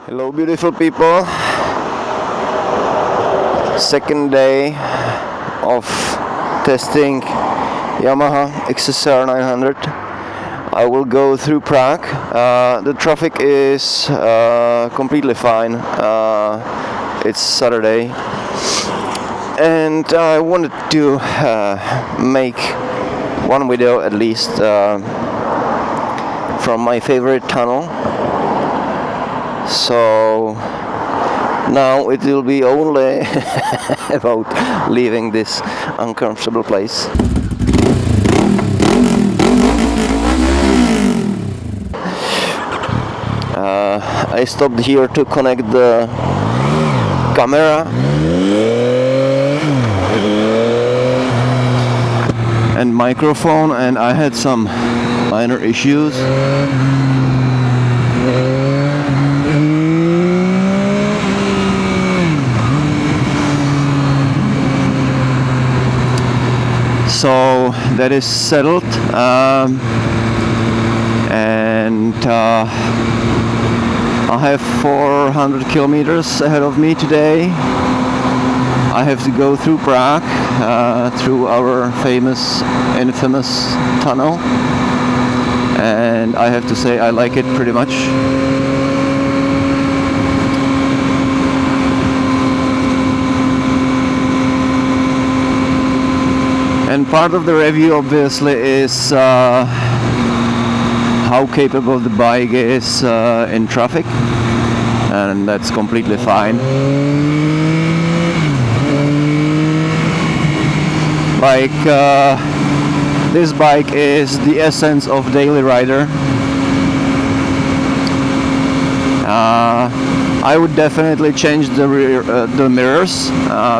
Hello beautiful people, second day of testing Yamaha XSR 900. I will go through Prague. The traffic is completely fine. It's Saturday and I wanted to make one video at least from my favorite tunnel. So now it will be only about leaving this uncomfortable place. I stopped here to connect the camera and microphone, and I had some minor issues. So that is settled, and I have 400 kilometers ahead of me today. I have to go through Prague, through our infamous tunnel, and I have to say I like it pretty much. And part of the review obviously is how capable the bike is in traffic, and that's completely fine. Like this bike is the essence of daily rider. I would definitely change the mirrors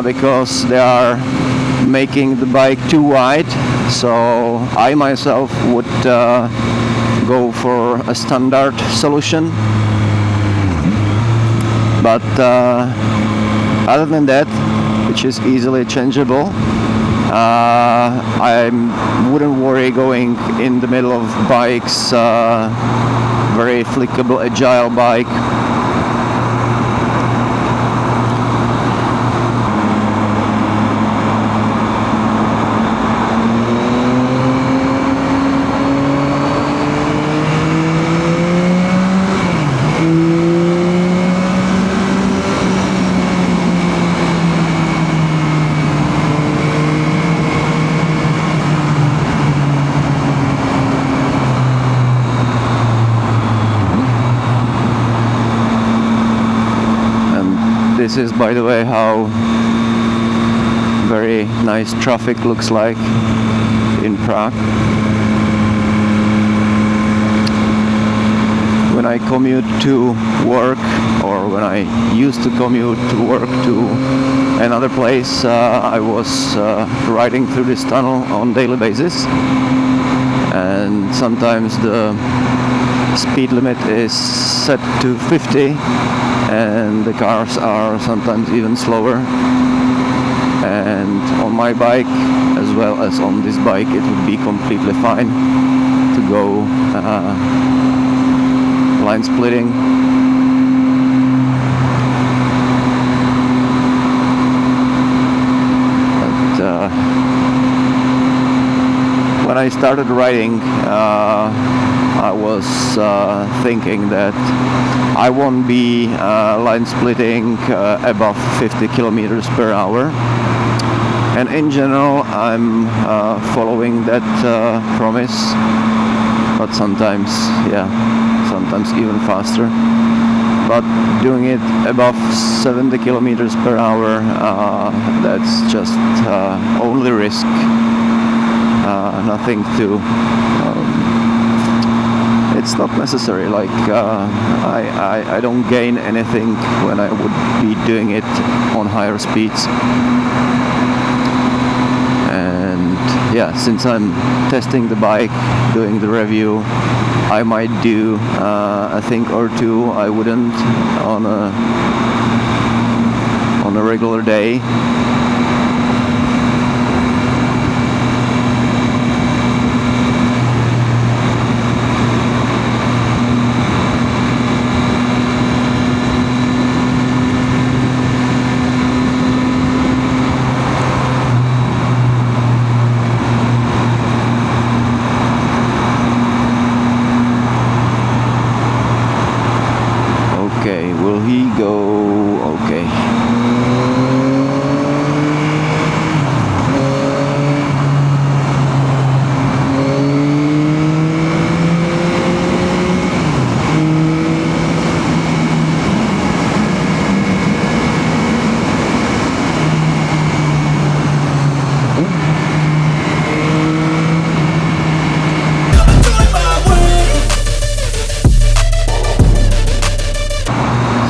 because they are making the bike too wide, so I myself would go for a standard solution. But other than that, which is easily changeable, I wouldn't worry going in the middle of bikes, very flickable, agile bike. This is, by the way, how very nice traffic looks like in Prague. When I commute to work, or when I used to commute to work to another place, I was riding through this tunnel on daily basis, and sometimes the speed limit is set to 50 and the cars are sometimes even slower. And on my bike as well as on this bike it would be completely fine to go line splitting. But when I started riding, I was thinking that I won't be line splitting above 50 kilometers per hour, and in general I'm following that promise, but sometimes even faster. But doing it above 70 kilometers per hour, that's just only risk, nothing to it's not necessary. Like I don't gain anything when I would be doing it on higher speeds. And yeah, since I'm testing the bike, doing the review, I might do a thing or two I wouldn't on a regular day. Will he go? Okay.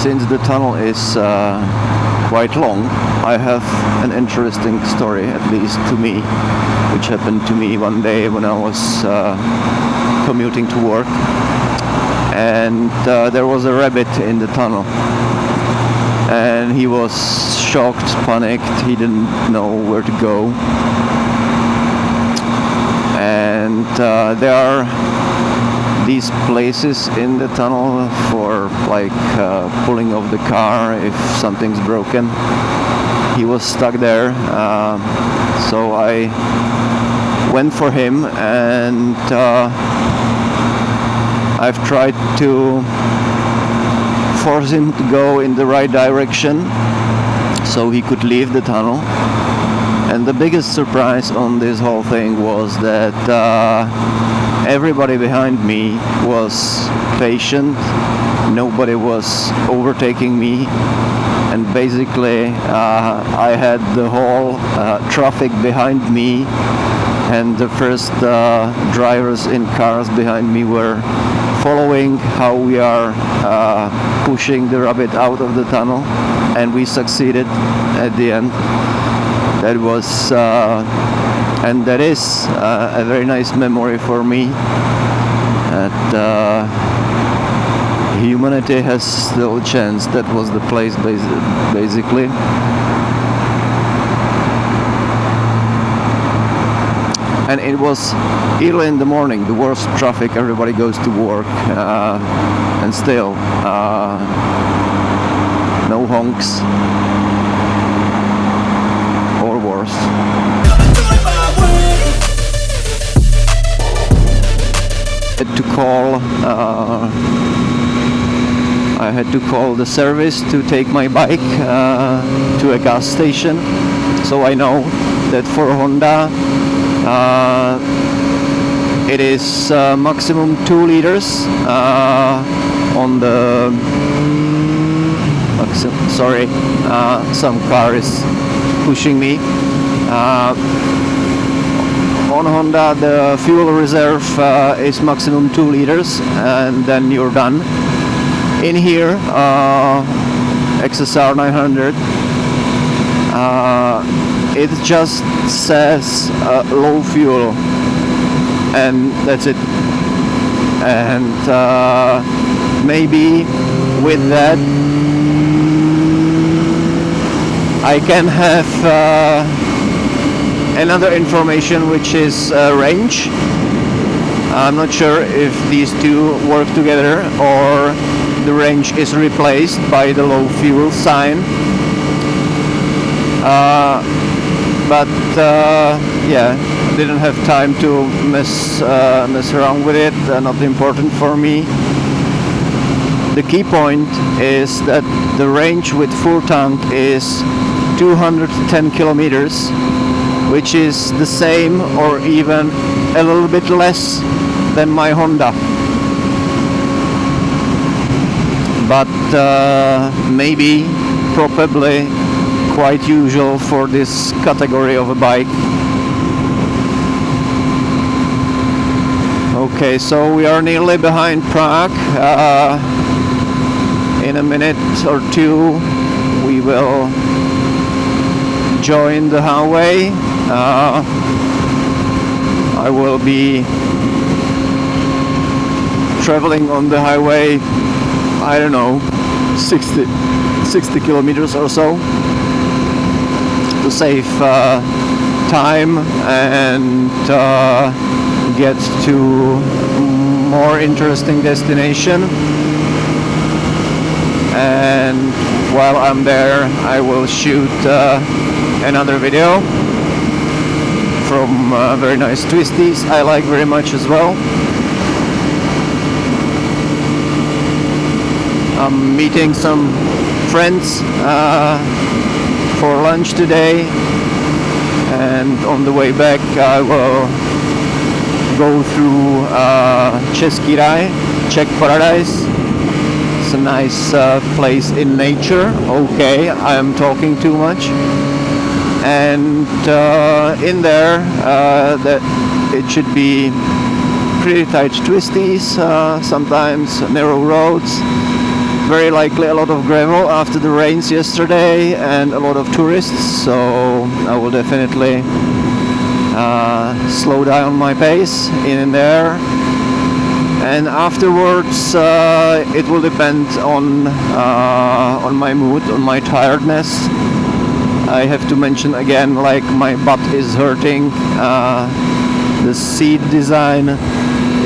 Since the tunnel is quite long, I have an interesting story, at least to me, which happened to me one day when I was commuting to work, and there was a rabbit in the tunnel, and he was shocked, panicked, he didn't know where to go, and there are these places in the tunnel for like pulling off the car if something's broken. He was stuck there, so I went for him, and I've tried to force him to go in the right direction so he could leave the tunnel. And the biggest surprise on this whole thing was that everybody behind me was patient, nobody was overtaking me, and basically I had the whole traffic behind me, and the first drivers in cars behind me were following how we are pushing the rabbit out of the tunnel, and we succeeded at the end. That was and that is a very nice memory for me, that humanity has still a chance. That was the place basically. And it was early in the morning, the worst traffic, everybody goes to work, and still no honks or worse. I had to call the service to take my bike to a gas station, so I know that for Honda it is maximum 2 liters on the sorry, some car is pushing me. On Honda the fuel reserve is maximum 2 liters, and then you're done. In here, XSR 900, it just says low fuel, and that's it. And maybe with that I can have another information, which is range. I'm not sure if these two work together or the range is replaced by the low fuel sign. But yeah, didn't have time to mess around with it. Not important for me. The key point is that the range with full tank is 210 kilometers, which is the same or even a little bit less than my Honda. But maybe, probably quite usual for this category of a bike. Okay, so we are nearly behind Prague. In a minute or two we will join the highway. I will be traveling on the highway, I don't know, 60 kilometers or so, to save time and get to more interesting destination. And while I'm there, I will shoot another video from very nice twisties I like very much as well. I'm meeting some friends for lunch today, and on the way back I will go through Český Raj, Czech Paradise. It's a nice place in nature. Okay, I am talking too much. And in there that it should be pretty tight twisties, sometimes narrow roads, very likely a lot of gravel after the rains yesterday and a lot of tourists, so I will definitely slow down my pace in there. And afterwards it will depend on my mood, on my tiredness. I have to mention again, like, my butt is hurting. The seat design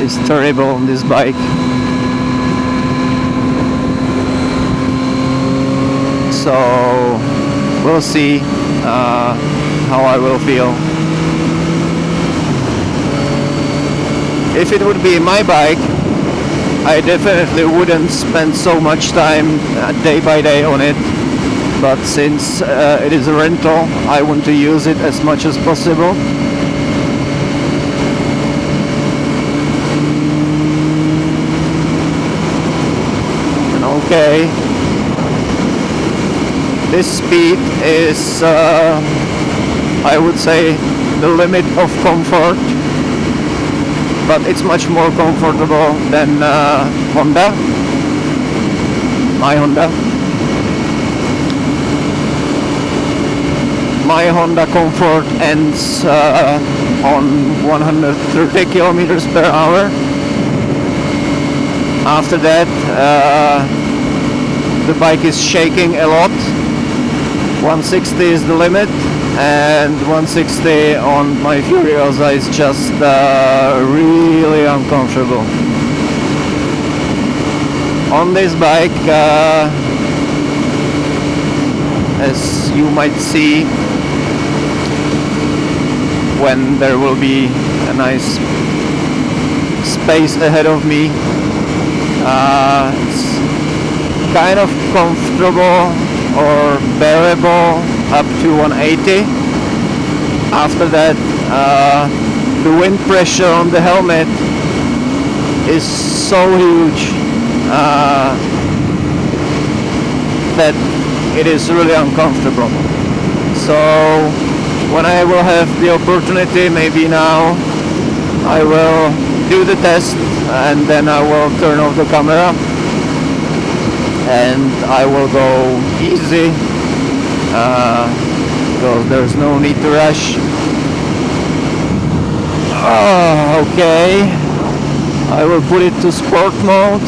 is terrible on this bike. So we'll see how I will feel. If it would be my bike, I definitely wouldn't spend so much time day by day on it. But since it is a rental, I want to use it as much as possible. Okay, this speed is, I would say, the limit of comfort, but it's much more comfortable than Honda, my Honda. My Honda Comfort ends on 130 kilometers per hour. After that, the bike is shaking a lot. 160 is the limit, and 160 on my Furiosa is just really uncomfortable. On this bike, as you might see when there will be a nice space ahead of me, it's kind of comfortable or bearable up to 180. After that, the wind pressure on the helmet is so huge that it is really uncomfortable. So when I will have the opportunity, maybe now, I will do the test and then I will turn off the camera and I will go easy because there's no need to rush. Okay, I will put it to sport mode.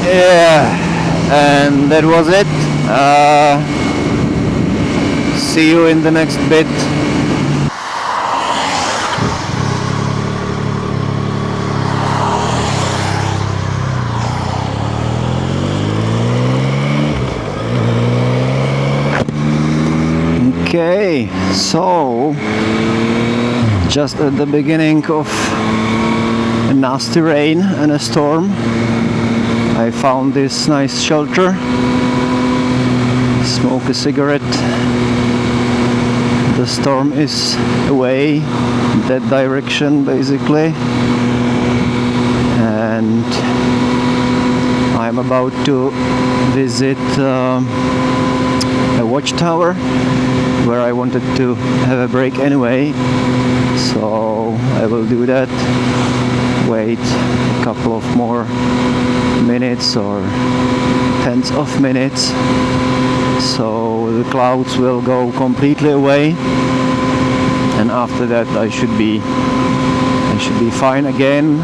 Yeah, and that was it. See you in the next bit. Okay, so just at the beginning of a nasty rain and a storm, I found this nice shelter, smoke a cigarette. The storm is away, that direction basically, and I'm about to visit a watchtower where I wanted to have a break anyway, so I will do that. Wait a couple of more minutes or tens of minutes, so the clouds will go completely away, and after that I should be fine again.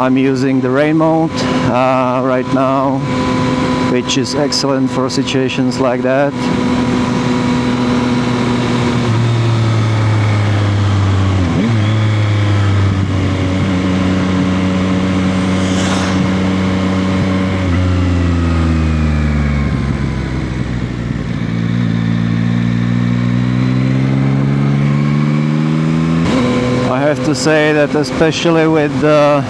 I'm using the rain mode right now, which is excellent for situations like that. have to say that especially with the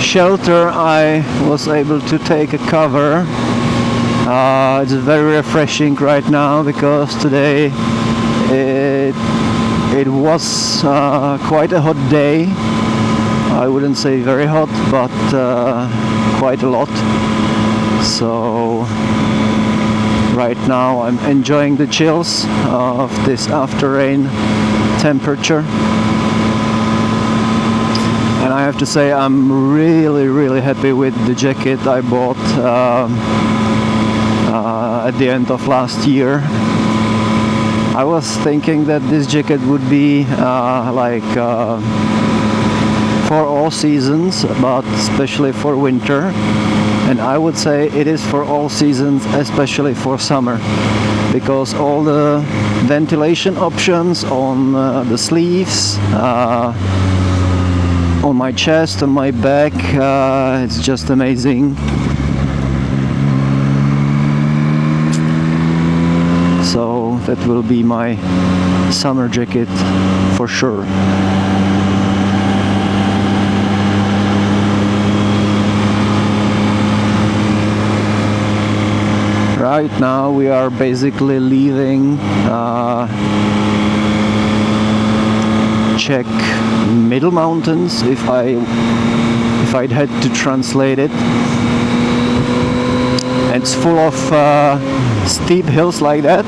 shelter I was able to take a cover. It's very refreshing right now because today it was quite a hot day. I wouldn't say very hot, but quite a lot. So right now I'm enjoying the chills of this after rain temperature. And I have to say I'm really happy with the jacket I bought at the end of last year. I was thinking that this jacket would be for all seasons, but especially for winter. And I would say it is for all seasons, especially for summer, because all the ventilation options on the sleeves, on my chest, on my back, it's just amazing. So that will be my summer jacket for sure. Right now we are basically leaving Czech Middle Mountains, if I'd had to translate it. It's full of steep hills like that.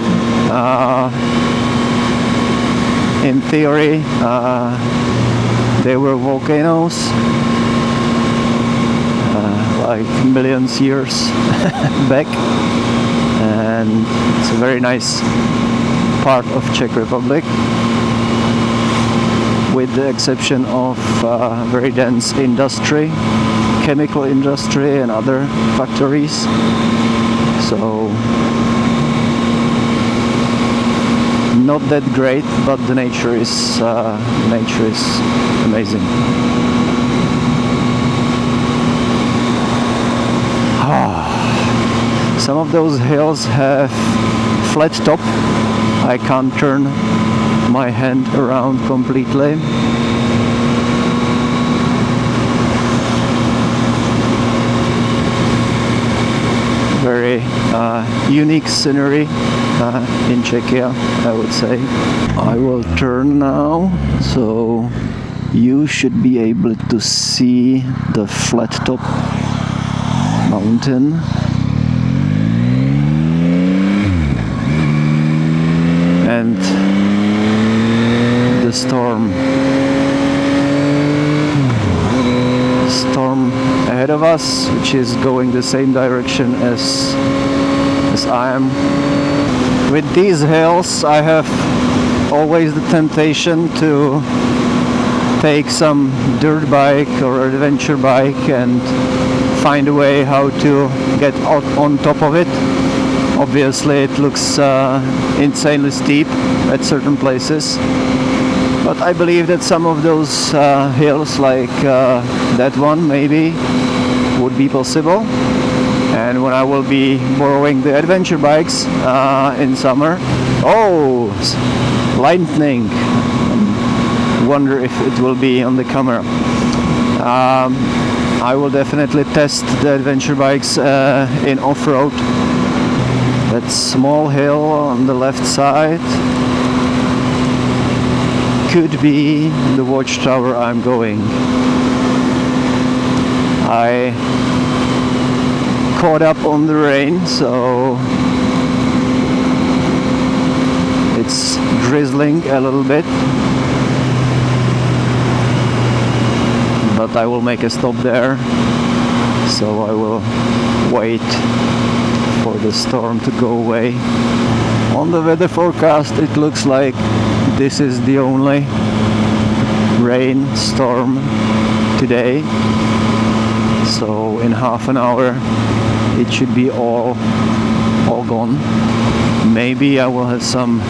In theory, they were volcanoes like millions years back, and it's a very nice part of Czech Republic, with the exception of very dense industry, chemical industry and other factories. So not that great, but the nature is amazing. Some of those hills have flat top. I can't turn my hand around completely. Very unique scenery in Czechia, I would say. I will turn now, so you should be able to see the flat top mountain. And the storm ahead of us, which is going the same direction as I am. With these hills I have always the temptation to take some dirt bike or adventure bike and find a way how to get out on top of it. Obviously it looks insanely steep at certain places, but I believe that some of those hills, like that one maybe, would be possible. And when I will be borrowing the adventure bikes in summer, oh, lightning! Wonder if it will be on the camera. I will definitely test the adventure bikes in off-road. That small hill on the left side could be the watchtower I'm going. I caught up on the rain, so it's drizzling a little bit, but I will make a stop there, so I will wait for the storm to go away. On the weather forecast it looks like this is the only rain storm today, so in half an hour it should be all gone. Maybe I will have some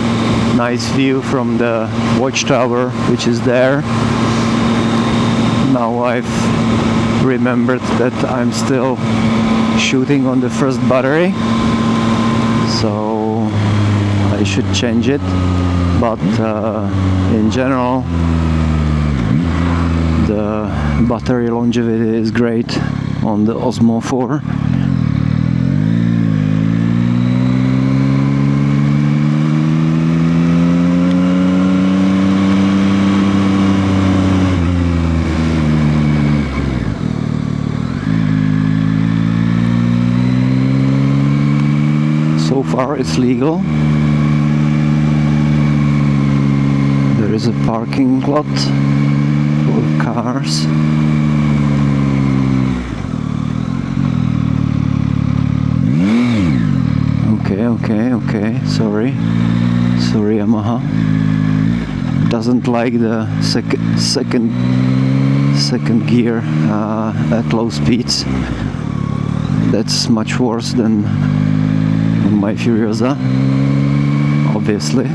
nice view from the watchtower which is there. Now I've remembered that I'm still shooting on the first battery, so I should change it, but in general the battery longevity is great on the Osmo 4. So far it's legal. There is a parking lot for cars. Okay, sorry Yamaha. Doesn't like the second gear at low speeds. That's much worse than my Furiosa, obviously.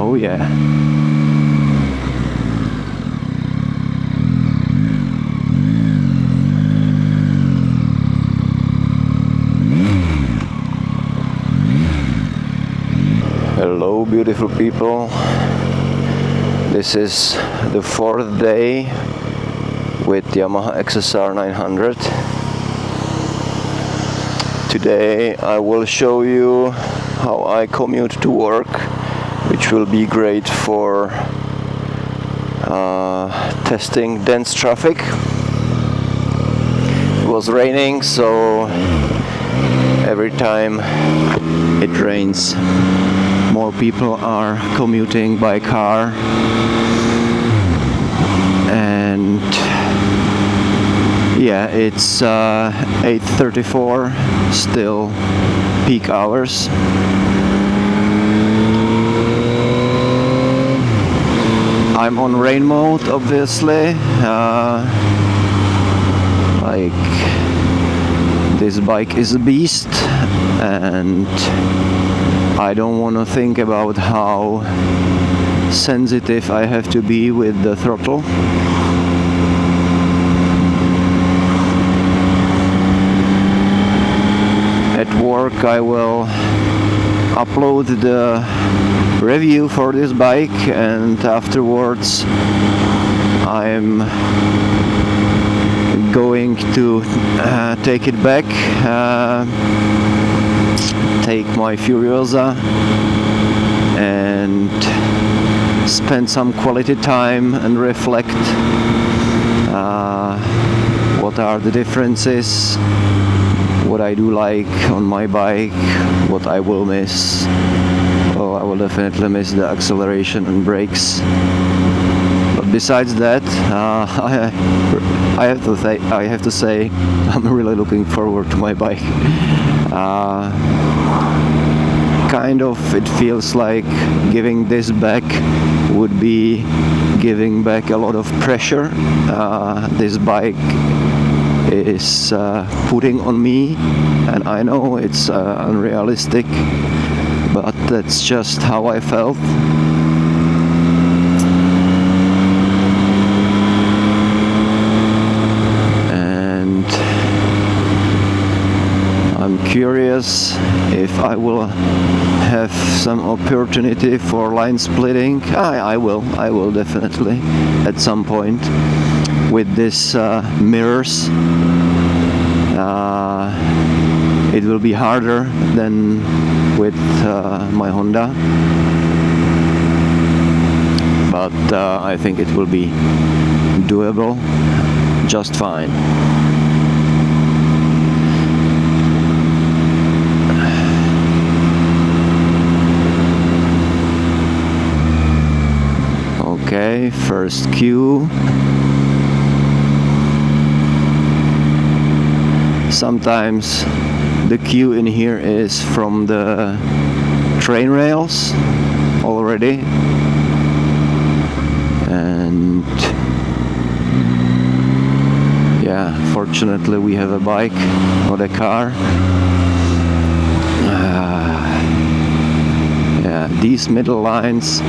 Oh yeah. Hello beautiful people, this is the 4th day with Yamaha XSR 900. Today I will show you how I commute to work, which will be great for testing dense traffic. It was raining, so every time it rains more people are commuting by car, and yeah, it's 8:34, still peak hours. I'm on rain mode, obviously. Like, this bike is a beast, and I don't want to think about how sensitive I have to be with the throttle. At work I will upload the review for this bike, and afterwards I'm going to take it back, take my Furiosa and spend some quality time and reflect what are the differences, what I do like on my bike, what I will miss. Well, I will definitely miss the acceleration and brakes. But besides that, I have to say I'm really looking forward to my bike. Kind of, it feels like giving this back would be giving back a lot of pressure. This bike is putting on me, and I know it's unrealistic, but that's just how I felt. And I'm curious if I will have some opportunity for line splitting. I will definitely at some point with this mirrors. It will be harder than with my Honda, but I think it will be doable just fine. Okay, first queue. Sometimes the queue in here is from the train rails already, and yeah, fortunately we have a bike, not a car. Yeah, these middle lines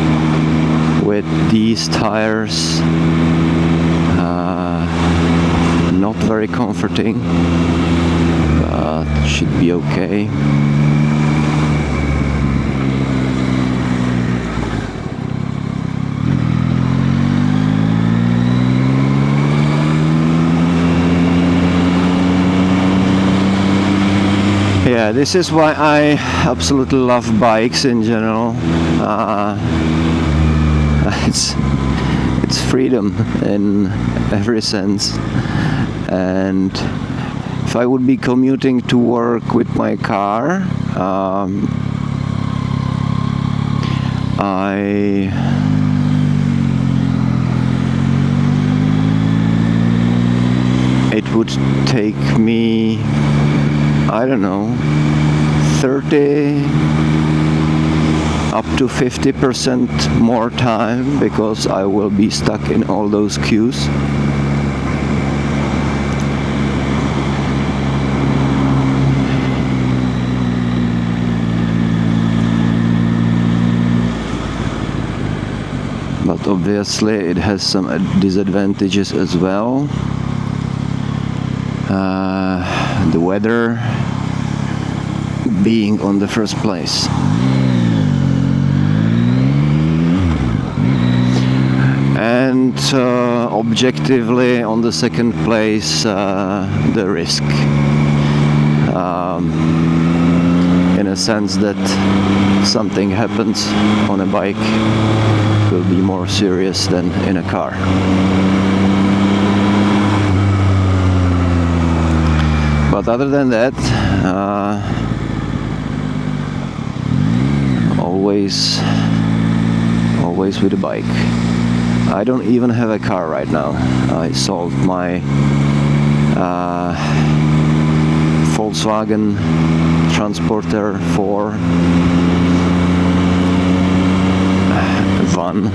not very comforting, but should be okay. Yeah, this is why I absolutely love bikes in general. It's freedom in every sense, and if I would be commuting to work with my car, it would take me, I don't know, 30 up to 50% more time, because I will be stuck in all those queues. But obviously it has some disadvantages as well. The weather being on the first place. And objectively on the second place, the risk. In a sense that something happens on a bike will be more serious than in a car. But other than that, always with a bike. I don't even have a car right now. I sold my Volkswagen Transporter 4 van,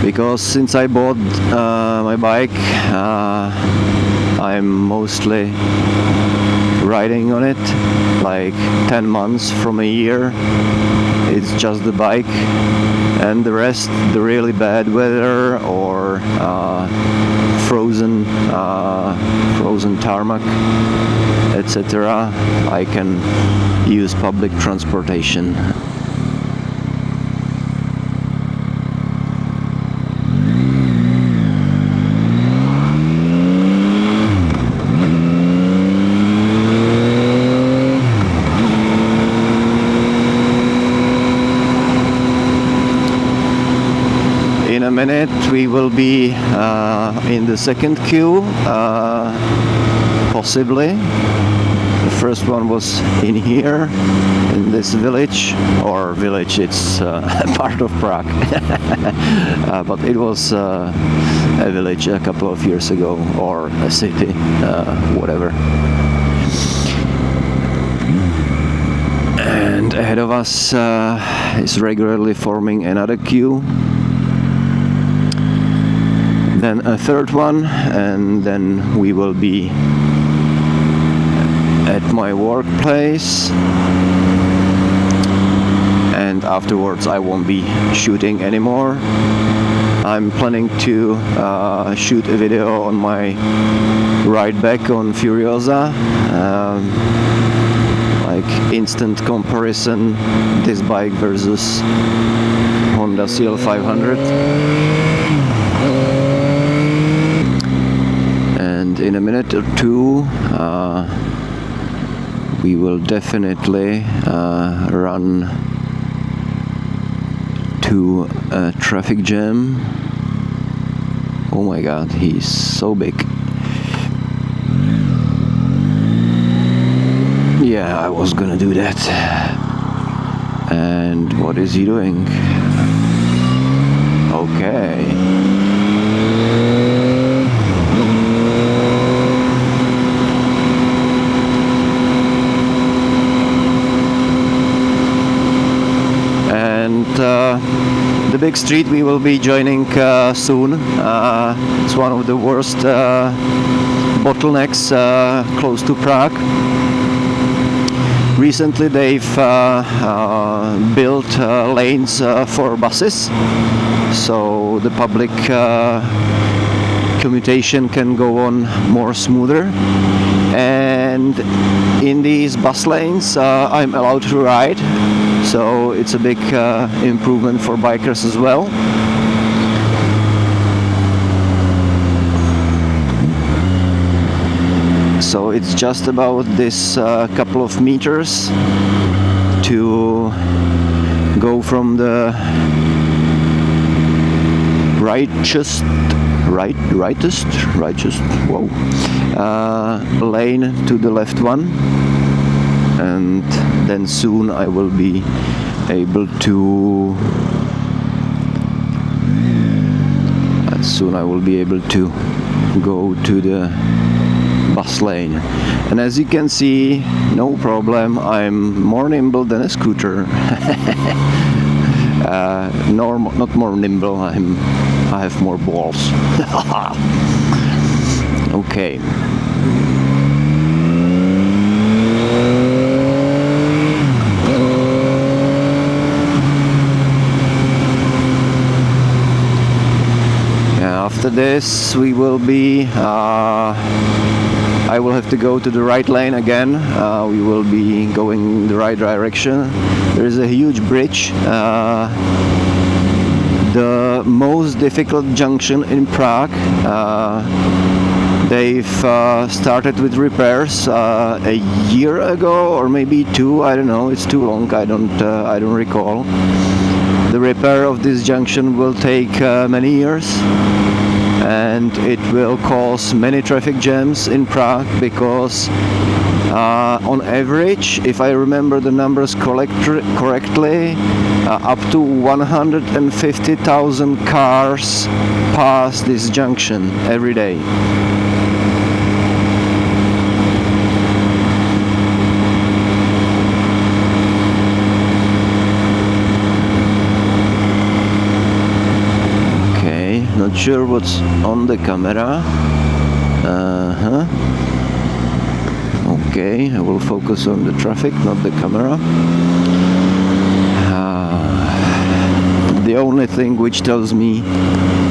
because since I bought my bike, I'm mostly riding on it, like 10 months from a year. It's just the bike, and the rest, the really bad weather or frozen tarmac, etc., I can use public transportation. In a minute we will be in the second queue, possibly. The first one was in here, in this village, it's part of Prague, but it was a village a couple of years ago, or a city, whatever. And ahead of us is regularly forming another queue, then a third one, and then we will be at my workplace, and afterwards I won't be shooting anymore. I'm planning to shoot a video on my ride back on Furiosa, like instant comparison, this bike versus Honda CL500. And in a minute or two we will definitely run to a traffic jam. Oh my god, he's so big. Yeah, I was gonna do that. And what is he doing? Okay. The big street we will be joining soon. It's one of the worst bottlenecks close to Prague. Recently they've built lanes for buses, so the public commutation can go on more smoother. And in these bus lanes I'm allowed to ride, so it's a big improvement for bikers as well. So it's just about this couple of meters to go from the righteous lane to the left one, and then soon I will be able to go to the bus lane. And as you can see, no problem, I'm more nimble than a scooter. Not more nimble, I have more balls. Okay. After this we will be I will have to go to the right lane again. We will be going in the right direction. There is a huge bridge, the most difficult junction in Prague. They've started with repairs a year ago or maybe two, I don't know, it's too long, I don't recall. The repair of this junction will take many years, and it will cause many traffic jams in Prague because on average, if I remember the numbers correctly, up to 150,000 cars pass this junction every day. Not sure what's on the camera. Okay, I will focus on the traffic, not the camera. The only thing which tells me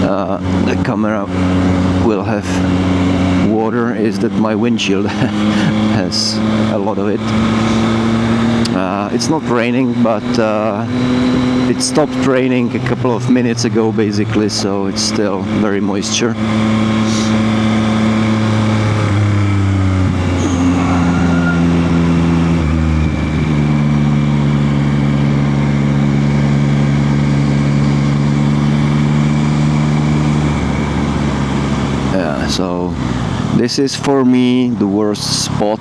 the camera will have water is that my windshield has a lot of it. It's not raining, but it stopped raining a couple of minutes ago basically, so it's still very moisture. Yeah, so this is for me the worst spot.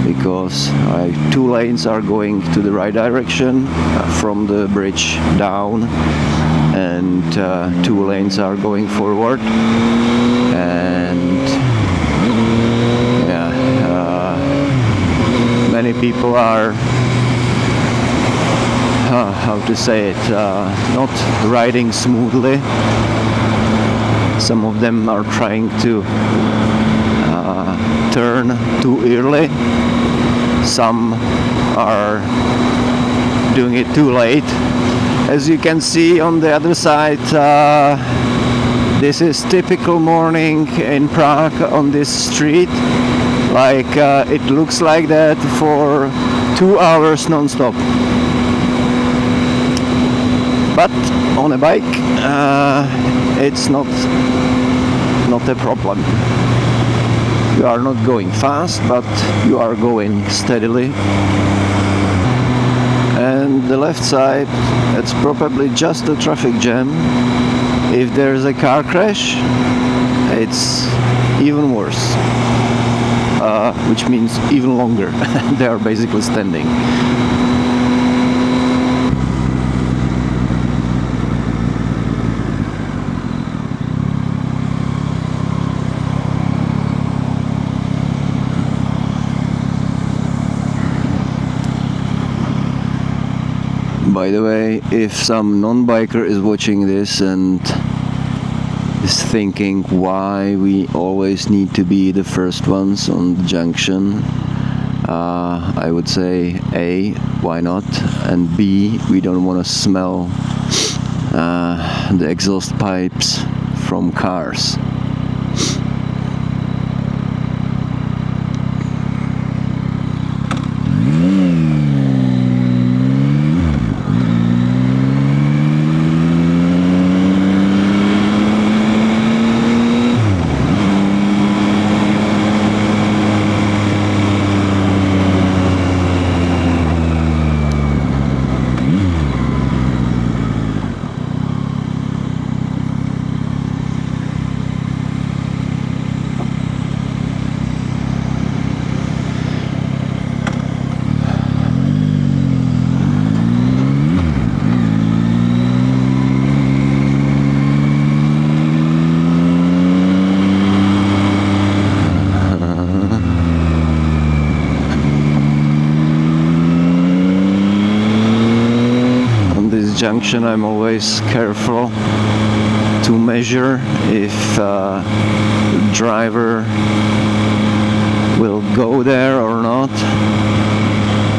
Because two lanes are going to the right direction from the bridge down, and two lanes are going forward, and yeah, many people are how to say it, not riding smoothly. Some of them are trying to turn too early. Some are doing it too late. As you can see on the other side, this is typical morning in Prague on this street. Like it looks like that for 2 hours non-stop. But on a bike, it's not a problem. You are not going fast, but you are going steadily. And the left side, it's probably just a traffic jam. If there's a car crash, it's even worse, which means even longer. They are basically standing. By the way, if some non-biker is watching this and is thinking why we always need to be the first ones on the junction, I would say A, why not, and B, we don't want to smell the exhaust pipes from cars. Junction, I'm always careful to measure if the driver will go there or not,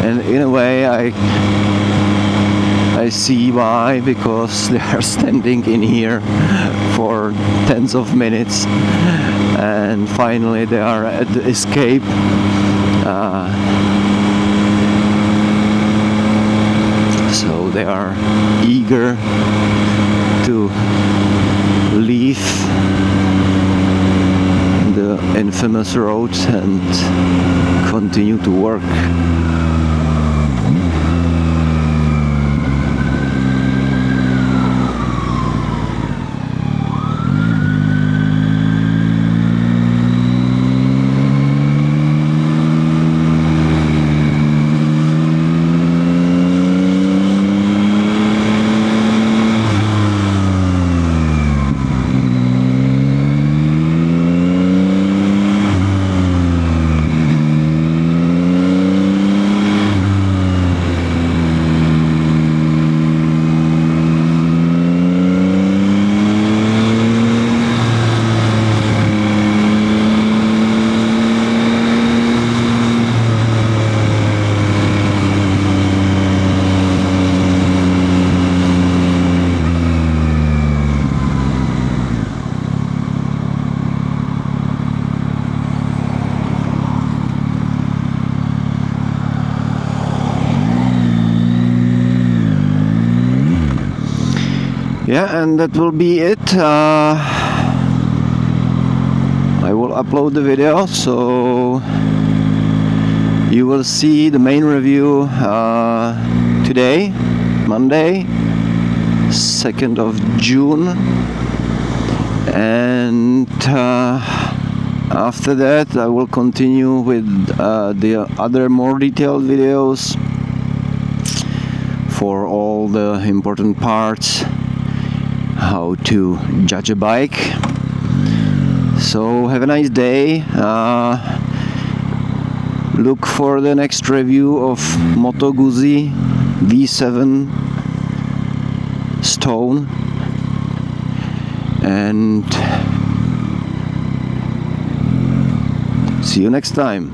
and in a way I see why, because they are standing in here for tens of minutes and finally they are at the escape. So they are eager to leave the infamous road and continue to work. Yeah, and that will be it. I will upload the video, so you will see the main review today, Monday, 2nd of June, and after that I will continue with the other more detailed videos for all the important parts, how to judge a bike. So have a nice day. Look for the next review of Moto Guzzi V7 Stone, and see you next time.